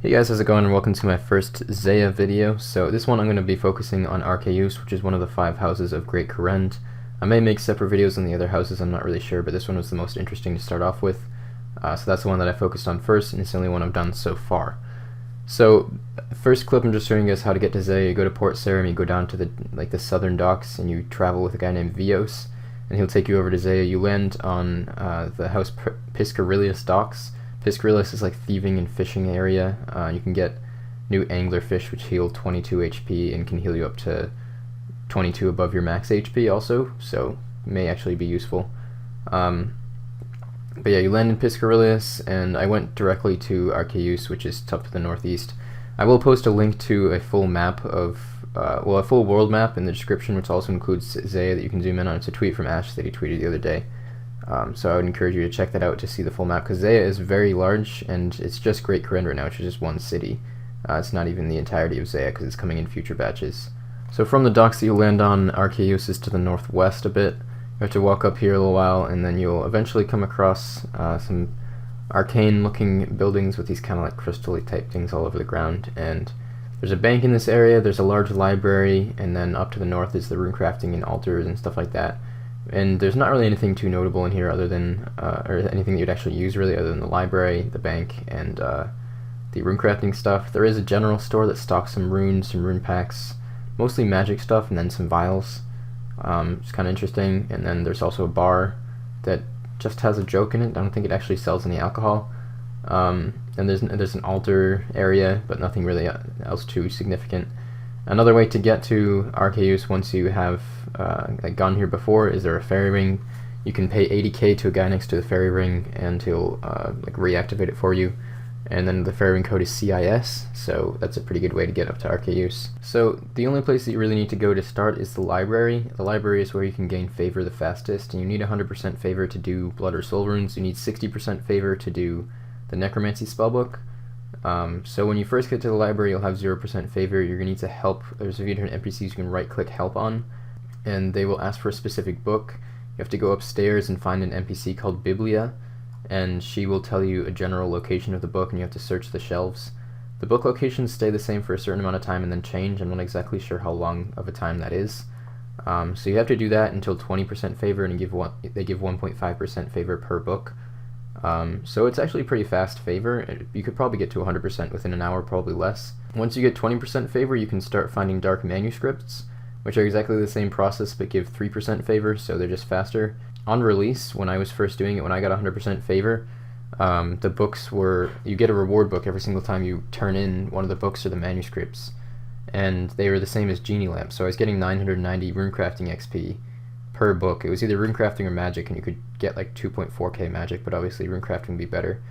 Hey guys, how's it going, and welcome to my first Zeah video. So this one I'm going to be focusing on Arceuus, which is one of the 5 houses of Great Kourend. I may make separate videos on the other houses, I'm not really sure, but this one was the most interesting to start off with. So that's the one that I focused on first, and it's the only one I've done so far. So first clip, I'm just showing you guys how to get to Zeah. You go to Port Sarim, you go down to the southern docks, and you travel with a guy named Vios, and he'll take you over to Zeah. You land on the House Arceuus docks. Arceuus is like thieving and fishing area. You can get new anglerfish which heal 22 HP and can heal you up to 22 above your max HP also, so may actually be useful. But yeah, you land in Arceuus, and I went directly to Arceuus, which is up to the northeast. I will post a link to a full map of, a full world map in the description, which also includes Zeah that you can zoom in on. It's a tweet from Ash that he tweeted the other day. So I would encourage you to check that out to see the full map, because Zeah is very large, and it's just Great Kourend right now, which is just one city. It's not even the entirety of Zeah, because it's coming in future batches. So from the docks that you land on, Arceuus is to the northwest a bit. You have to walk up here a little while, and then you'll eventually come across some arcane-looking buildings with these kind of like crystal-y type things all over the ground. And there's a bank in this area, there's a large library, and then up to the north is the runecrafting and altars and stuff like that. And there's not really anything too notable in here other than, or anything that you'd actually use really, other than the library, the bank, and the runecrafting stuff. There is a general store that stocks some runes, some rune packs, mostly magic stuff, and then some vials. It's kind of interesting. And then there's also a bar that just has a joke in it. I don't think it actually sells any alcohol. And there's an altar area, but nothing really else too significant. Another way to get to Arceuus once you have gone here before is there a fairy ring. You can pay 80k to a guy next to the fairy ring, and he'll reactivate it for you. And then the fairy ring code is CIS, so that's a pretty good way to get up to Arceuus. So the only place that you really need to go to start is the library. The library is where you can gain favor the fastest, and you need 100% favor to do blood or soul runes. You need 60% favor to do the Necromancy spellbook. So when you first get to the library, you'll have 0% favor. You're going to need to help. There's a few different NPCs you can right-click help on, and they will ask for a specific book. You have to go upstairs and find an NPC called Biblia, and she will tell you a general location of the book, and you have to search the shelves. The book locations stay the same for a certain amount of time and then change. I'm not exactly sure how long of a time that is. So you have to do that until 20% favor, and they give 1.5% favor per book. So it's actually pretty fast favor. You could probably get to 100% within an hour, probably less. Once you get 20% favor, you can start finding dark manuscripts, which are exactly the same process but give 3% favor, so they're just faster. On release, when I was first doing it, when I got 100% favor, the books were, you get a reward book every single time you turn in one of the books or the manuscripts, and they were the same as genie lamps. So I was getting 990 runecrafting XP per book. It was either runecrafting or magic, and you could get like 2.4k magic, but obviously runecrafting would be better.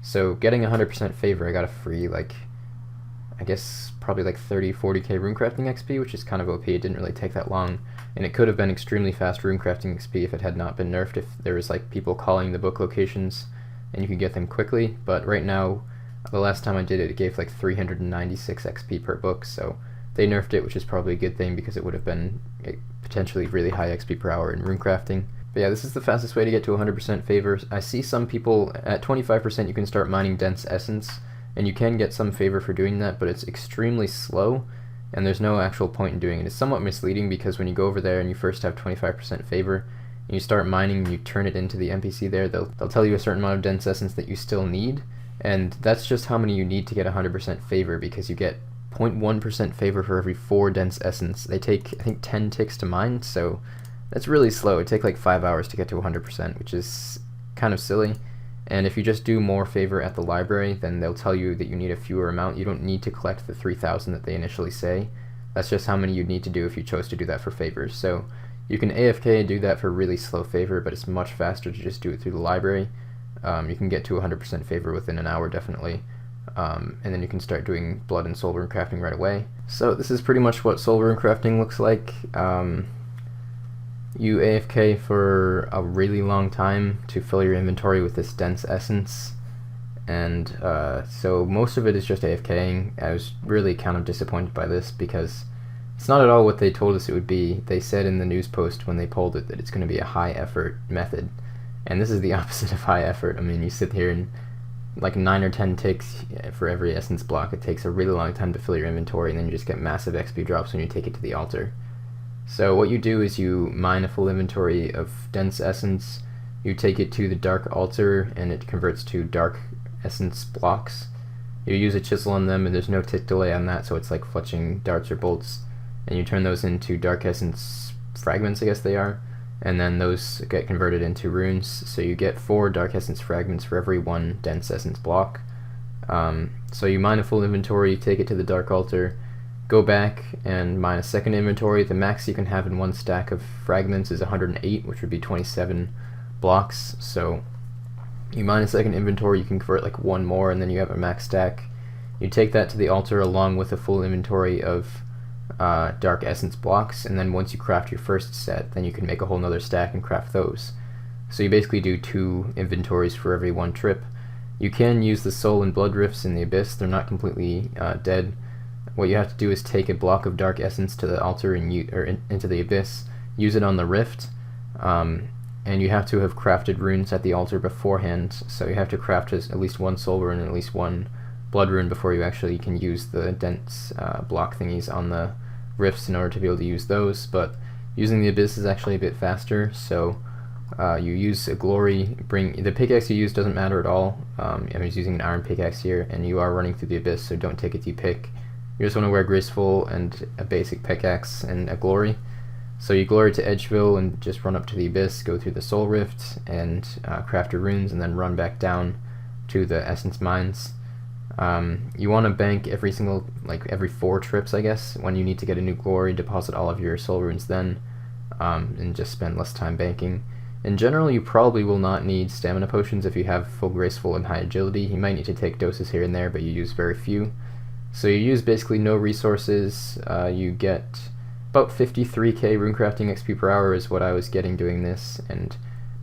So getting 100% favor, I got a free, I guess probably 30-40k runecrafting XP, which is kind of OP. It didn't really take that long, and it could have been extremely fast runecrafting XP if it had not been nerfed, if there was people calling the book locations and you could get them quickly. But right now, the last time I did it, it gave 396 XP per book, so they nerfed it, which is probably a good thing because it would have been potentially really high XP per hour in runecrafting. But yeah, this is the fastest way to get to 100% favor. I see some people at 25% you can start mining dense essence, and you can get some favor for doing that, but it's extremely slow, and there's no actual point in doing it. It's somewhat misleading because when you go over there and you first have 25% favor, and you start mining and you turn it into the NPC there, they'll tell you a certain amount of dense essence that you still need, and that's just how many you need to get 100% favor, because you get 0.1% favor for every 4 dense essence. They take, I think, 10 ticks to mine, so that's really slow. It takes 5 hours to get to 100%, which is kind of silly. And if you just do more favor at the library, then they'll tell you that you need a fewer amount. You don't need to collect the 3,000 that they initially say. That's just how many you'd need to do if you chose to do that for favors. So you can AFK do that for really slow favor, but it's much faster to just do it through the library. You can get to 100% favor within an hour, definitely. And then you can start doing blood and soul runecrafting right away. So this is pretty much what soul runecrafting looks like. You AFK for a really long time to fill your inventory with this dense essence, and so most of it is just AFKing. I was really kind of disappointed by this because it's not at all what they told us it would be. They said in the news post when they polled it that it's going to be a high effort method, and this is the opposite of high effort. I mean, you sit here and like 9 or 10 ticks for every essence block. It takes a really long time to fill your inventory, and then you just get massive XP drops when you take it to the altar. So what you do is you mine a full inventory of dense essence, you take it to the dark altar, and it converts to dark essence blocks. You use a chisel on them, and there's no tick delay on that, so it's like fletching darts or bolts, and you turn those into dark essence fragments, I guess they are, and then those get converted into runes, so you get 4 dark essence fragments for every 1 dense essence block. So you mine a full inventory, you take it to the dark altar, go back and mine a second inventory. The max you can have in one stack of fragments is 108, which would be 27 blocks. So you mine a second inventory, you can convert like 1 more, and then you have a max stack. You take that to the altar along with a full inventory of dark essence blocks, and then once you craft your first set, then you can make a whole nother stack and craft those. So you basically do 2 inventories for every 1 trip. You can use the soul and blood rifts in the abyss. They're not completely dead. What you have to do is take a block of dark essence to the altar and into the abyss, use it on the rift, and you have to have crafted runes at the altar beforehand. So you have to craft at least 1 soul rune and at least 1 blood rune before you actually can use the dense block thingies on the rifts in order to be able to use those. But using the abyss is actually a bit faster, so you use a glory. The pickaxe you use doesn't matter at all. I'm just using an iron pickaxe here, and you are running through the abyss, so don't take a depick. You just want to wear graceful and a basic pickaxe and a glory. So you glory to Edgeville and just run up to the abyss, go through the soul rift and craft your runes, and then run back down to the essence mines. You want to bank every 4 trips, I guess. When you need to get a new glory, deposit all of your soul runes then, and just spend less time banking. In general, you probably will not need stamina potions if you have full graceful and high agility. You might need to take doses here and there, but you use very few. So you use basically no resources. You get about 53k runecrafting XP per hour is what I was getting doing this, and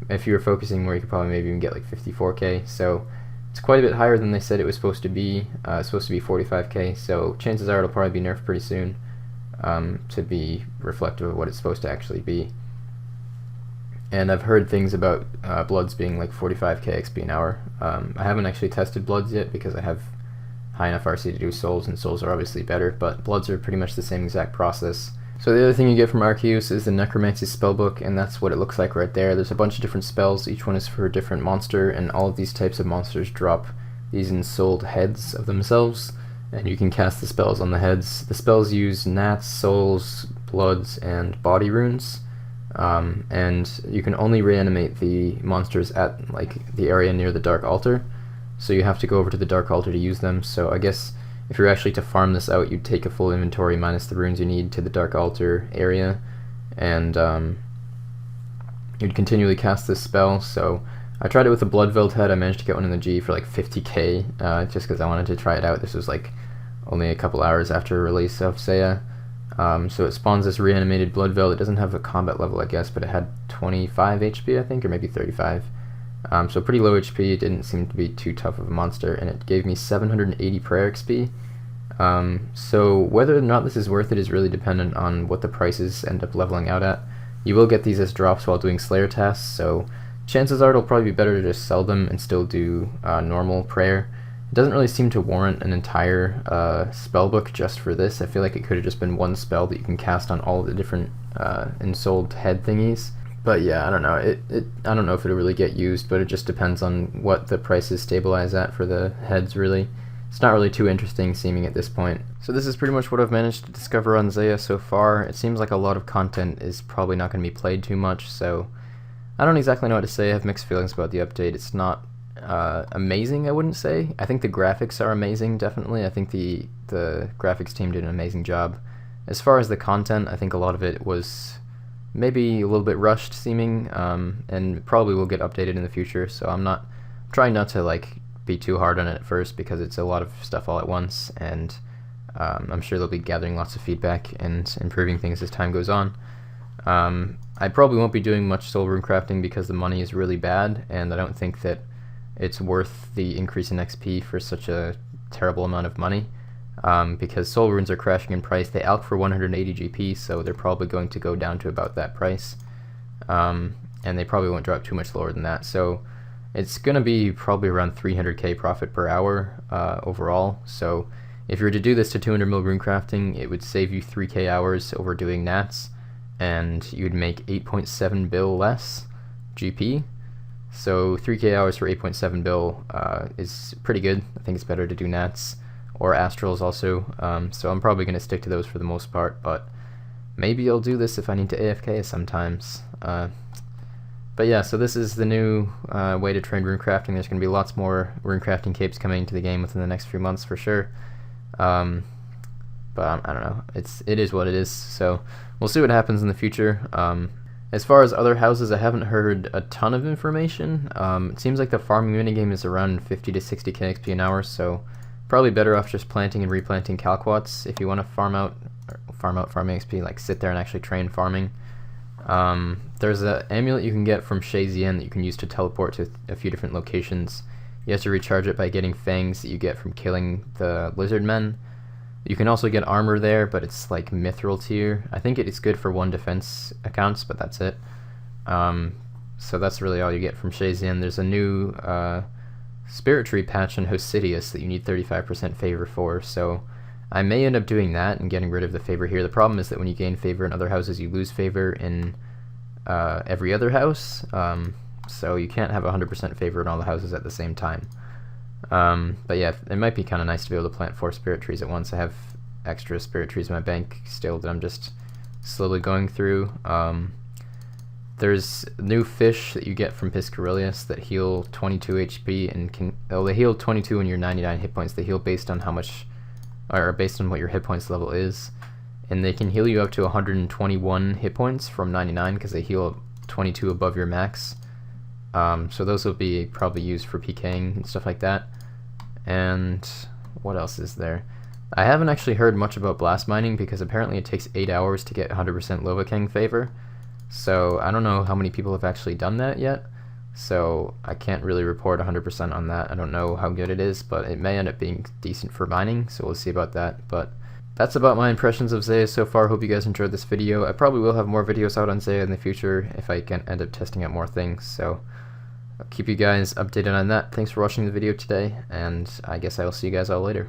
if you were focusing more, you could probably maybe even get like 54k. So it's quite a bit higher than they said it was supposed to be. It's supposed to be 45k, so chances are it'll probably be nerfed pretty soon to be reflective of what it's supposed to actually be. And I've heard things about Bloods being like 45k XP an hour. I haven't actually tested Bloods yet because I have high enough RC to do Souls, and Souls are obviously better, but Bloods are pretty much the same exact process. So the other thing you get from Arceuus is the Necromancy spellbook, and that's what it looks like right there. There's a bunch of different spells, each one is for a different monster, and all of these types of monsters drop these ensouled heads of themselves, and you can cast the spells on the heads. The spells use gnats, souls, bloods, and body runes, and you can only reanimate the monsters at like the area near the Dark Altar, so you have to go over to the Dark Altar to use them. So I guess if you're actually to farm this out, you'd take a full inventory minus the runes you need to the Dark Altar area, and you'd continually cast this spell. So I tried it with a Bloodveld head. I managed to get one in the G for like 50k, just because I wanted to try it out. This was like only a couple hours after release of Zeah. So it spawns this reanimated Bloodveld. It doesn't have a combat level, I guess, but it had 25 HP, I think, or maybe 35. So pretty low HP. It didn't seem to be too tough of a monster, and it gave me 780 prayer XP. So whether or not this is worth it is really dependent on what the prices end up leveling out at. You will get these as drops while doing Slayer tasks, so chances are it'll probably be better to just sell them and still do normal prayer. It doesn't really seem to warrant an entire spellbook just for this. I feel like it could have just been one spell that you can cast on all the different ensouled head thingies. But yeah, I don't know. I don't know if it'll really get used, but it just depends on what the prices stabilize at for the heads, really. It's not really too interesting seeming at this point. So this is pretty much what I've managed to discover on Zeah so far. It seems like a lot of content is probably not going to be played too much, so I don't exactly know what to say. I have mixed feelings about the update. It's not amazing, I wouldn't say. I think the graphics are amazing, definitely. I think the graphics team did an amazing job. As far as the content, I think a lot of it was maybe a little bit rushed seeming, and probably will get updated in the future, so I'm trying not to like be too hard on it at first because it's a lot of stuff all at once, and I'm sure they'll be gathering lots of feedback and improving things as time goes on. I probably won't be doing much soul rune crafting because the money is really bad, and I don't think that it's worth the increase in XP for such a terrible amount of money. Because soul runes are crashing in price. They alch for 180 GP, so they're probably going to go down to about that price, and they probably won't drop too much lower than that. So It's going to be probably around 300k profit per hour overall. So if you were to do this to 200 mil runecrafting, it would save you 3k hours over doing nats, and you'd make 8.7 bill less GP. So 3k hours for 8.7 bill is pretty good. I think it's better to do nats or astrals also. So I'm probably going to stick to those for the most part, but maybe I'll do this if I need to AFK sometimes. But yeah, so this is the new way to train runecrafting. There's going to be lots more runecrafting capes coming into the game within the next few months for sure. But I don't know. It is what it is. So we'll see what happens in the future. As far as other houses, I haven't heard a ton of information. It seems like the farming minigame is around 50 to 60k XP an hour, so probably better off just planting and replanting calquats if you want to farm out farming XP, like sit there and actually train farming. There's an amulet you can get from Zeah that you can use to teleport to a few different locations. You have to recharge it by getting fangs that you get from killing the lizard men. You can also get armor there, but it's like mithril tier. I think it's good for 1 defense accounts, but that's it. So that's really all you get from Zeah. There's a new spirit tree patch in House Arceuus that you need 35% favor for, so I may end up doing that and getting rid of the favor here. The problem is that when you gain favor in other houses, you lose favor in every other house, so you can't have 100% favor in all the houses at the same time. But yeah, it might be kind of nice to be able to plant 4 spirit trees at once. I have extra spirit trees in my bank still that I'm just slowly going through. There's new fish that you get from Piscarilius that heal 22 HP and they heal 22 when you're 99 hit points. They heal based on how much, or based on what your hit points level is, and they can heal you up to 121 hit points from 99 because they heal 22 above your max. So those will be probably used for PKing and stuff like that. And what else is there? I haven't actually heard much about blast mining because apparently it takes 8 hours to get 100% Lovaking favor. So I don't know how many people have actually done that yet. So I can't really report 100% on that. I don't know how good it is, but it may end up being decent for mining, so we'll see about that. But that's about my impressions of Zeah so far. Hope you guys enjoyed this video. I probably will have more videos out on Zeah in the future if I can end up testing out more things. So I'll keep you guys updated on that. Thanks for watching the video today, and I guess I will see you guys all later.